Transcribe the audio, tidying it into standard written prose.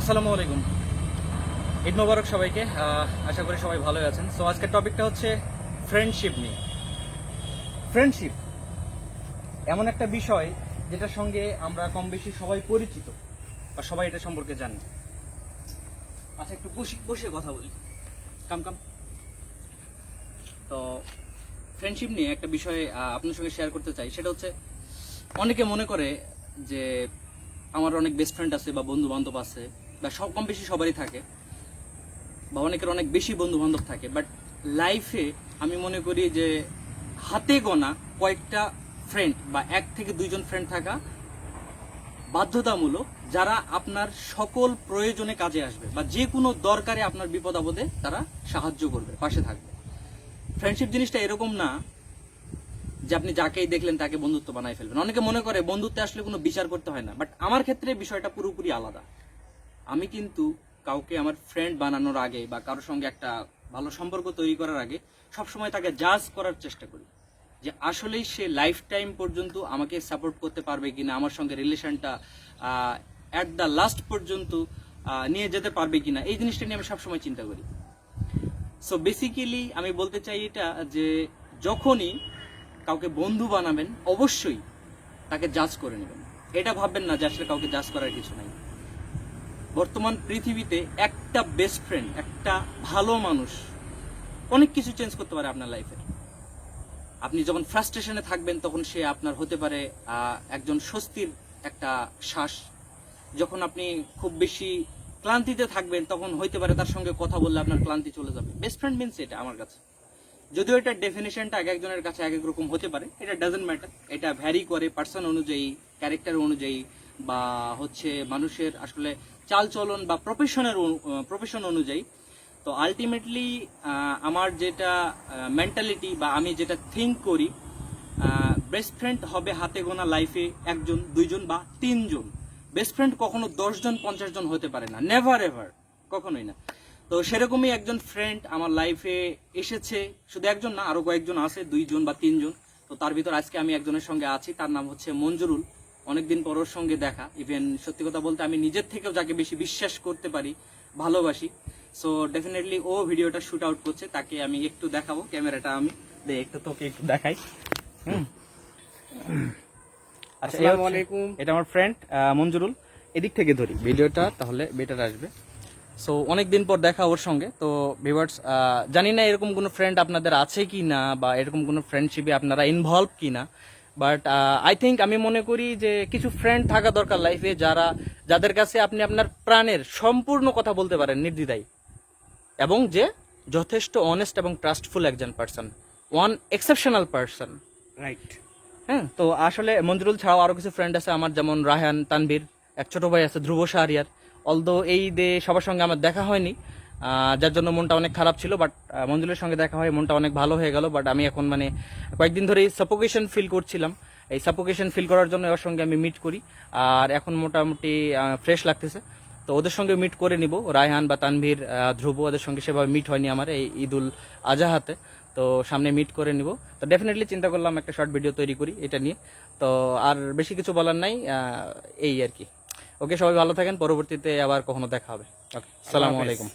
আসসালামু আলাইকুম। ঈদ মোবারক সবাইকে। আশা করি সবাই ভালোই আছেন। সো আজকের টপিকটা হচ্ছে ফ্রেন্ডশিপ নিয়ে। ফ্রেন্ডশিপ এমন একটা বিষয় যেটার সঙ্গে আমরা কম বেশি সবাই পরিচিত বা সবাই এটা সম্পর্কে জানি। আচ্ছা, একটু বসে বসে কথা বলি। কাম কাম। তো ফ্রেন্ডশিপ নিয়ে একটা বিষয় আপনার সঙ্গে শেয়ার করতে চাই। সেটা হচ্ছে, অনেকে মনে করে যে আমার অনেক বেস্ট ফ্রেন্ড আছে বা বন্ধু বান্ধব আছে, বা সব কম বেশি সবারই থাকে, বা অনেকের অনেক বেশি বন্ধু বান্ধব থাকে। বাট লাইফে আমি মনে করি যে হাতে গোনা কয়েকটা ফ্রেন্ড বা 1 থেকে 2 জন ফ্রেন্ড থাকা বাধ্যতামূলক, যারা আপনার সকল প্রয়োজনে কাজে আসবে বা যে কোনো দরকারে আপনার বিপদ আপদে তারা সাহায্য করবে, পাশে থাকবে। ফ্রেন্ডশিপ জিনিসটা এরকম না যে আপনি যাকেই দেখলেন তাকে বন্ধুত্ব বানায় ফেলবেন। অনেকে মনে করে বন্ধুত্বে আসলে কোনো বিচার করতে হয় না, বাট আমার ক্ষেত্রে বিষয়টা পুরোপুরি আলাদা। আমি কিন্তু কাউকে আমার ফ্রেন্ড বানানোর আগে বা কারোর সঙ্গে একটা ভালো সম্পর্ক তৈরি করার আগে সবসময় তাকে জাজ করার চেষ্টা করি যে আসলেই সে লাইফ টাইম পর্যন্ত আমাকে সাপোর্ট করতে পারবে কিনা, আমার সঙ্গে রিলেশনটা অ্যাট দ্য লাস্ট পর্যন্ত নিয়ে যেতে পারবে কিনা, এই জিনিসটা নিয়ে আমি সবসময় চিন্তা করি। সো বেসিক্যালি আমি বলতে চাই এটা যে যখনই কাউকে বন্ধু বানাবেন অবশ্যই তাকে জাজ করে নেবেন। এটা ভাববেন না যে আসলে কাউকে জাজ করার কিছু নাই। বর্তমান পৃথিবীতে একটা বেস্ট ফ্রেন্ড, একটা ভালো মানুষ অনেক কিছু চেঞ্জ করতে পারে আপনার লাইফে। আপনি যখন ফ্রাস্ট্রেশনে থাকবেন তখন সে আপনার হতে পারে একজন স্বস্তির একটা শ্বাস। যখন আপনি খুব বেশি ক্লান্তিতে থাকবেন তখন হইতে পারে তার সঙ্গে কথা বললে আপনার ক্লান্তি চলে যাবে। বেস্ট ফ্রেন্ড মিনস এটা আমার কাছে। যদিও এটার ডেফিনেশনটা এক একজনের কাছে এক এক রকম হতে পারে, এটা ডাজন্ট ম্যাটার। এটা ভ্যারি করে পার্সন অনুযায়ী, ক্যারেক্টার অনুযায়ী, বা হচ্ছে মানুষের আসলে চালচলন বা প্রফেশন অনুযায়ী। তো আলটিমেটলি আমার যেটা মেন্টালিটি বা আমি যেটা থিঙ্ক করি, বেস্ট ফ্রেন্ড হবে হাতে গোনা লাইফে 1 জন 2 জন বা 3 জন। বেস্ট ফ্রেন্ড কখনো 10 জন 50 জন হতে পারে না, নেভার এভার, কখনোই না। তো সেরকমই একজন ফ্রেন্ড আমার লাইফে এসেছে, শুধু একজন না, আরো কয়েকজন আছে, 2 জন বা 3 জন। তো তার ভিতর আজকে আমি একজনের সঙ্গে আছি, তার নাম হচ্ছে মঞ্জুরুল। অনেকদিন পর ওর সঙ্গে দেখা। ইভেন সত্যি কথা বলতে আমি নিজের থেকেও যাকে বেশি বিশ্বাস করতে পারি, ভালোবাসি। সো ডেফিনেটলি ও ভিডিওটা শুট আউট করছে, তাকে আমি একটু দেখাবো। ক্যামেরাটা আমি একটু তোকে একটু দেখাই। আচ্ছা, আসসালামু আলাইকুম। এটা আমার ফ্রেন্ড মঞ্জুরুল। এদিক থেকে ধরি ভিডিওটা, তাহলে বেটার আসবে। সো অনেকদিন পর দেখা ওর সঙ্গে। তো ভিউয়ার্স, জানি না এরকম কোনো ফ্রেন্ড আপনাদের আছে কি না, বা এরকম কোনো ফ্রেন্ডশিপে আপনারা ইনভলভ কি না, বাট আই থিঙ্ক, আমি মনে করি যে কিছু ফ্রেন্ড থাকা দরকার লাইফে, যাদের কাছে আপনি আপনার প্রাণের সম্পূর্ণ কথা বলতে পারেন নির্দ্বিধায়, এবং যে যথেষ্ট অনেস্ট এবং ট্রাস্টফুল একজন person, one exceptional person. Right. হ্যাঁ, তো আসলে মঞ্জুরুল ছাড়াও আরো কিছু ফ্রেন্ড আছে আমার, যেমন রায়হান, তানভীর, এক ছোট ভাই আছে ধ্রুব শাহরিয়ার। অলদো এই ঈদে সবার সঙ্গে আমার দেখা হয়নি, যার জন্য মনটা অনেক খারাপ ছিল। বাট মঞ্জুরের সঙ্গে দেখা হয়, মনটা অনেক ভালো হয়ে গেল। বাট আমি এখন কয়েকদিন ধরে সাফোকেশন ফিল করছিলাম। এই সাফোকেশন ফিল করার জন্য ওর সঙ্গে আমি মিট করি, আর এখন মোটামুটি ফ্রেশ লাগতেছে। তো ওদের সঙ্গে মিট করে নিব, রায়হান বা তানভীর, ধ্রুব, ওদের সঙ্গে সেভাবে মিট হয়নি আমার এই ঈদুল আজহাতে। তো সামনে মিট করে নিব। তো ডেফিনেটলি চিন্তা করলাম একটা শর্ট ভিডিও তৈরি করি এটা নিয়ে। তো আর বেশি কিছু বলার নাই, এই আর কি। ওকে, সবাই ভালো থাকেন, পরবর্তীতে আবার কখনো দেখা হবে। ওকে, আসসালামু আলাইকুম।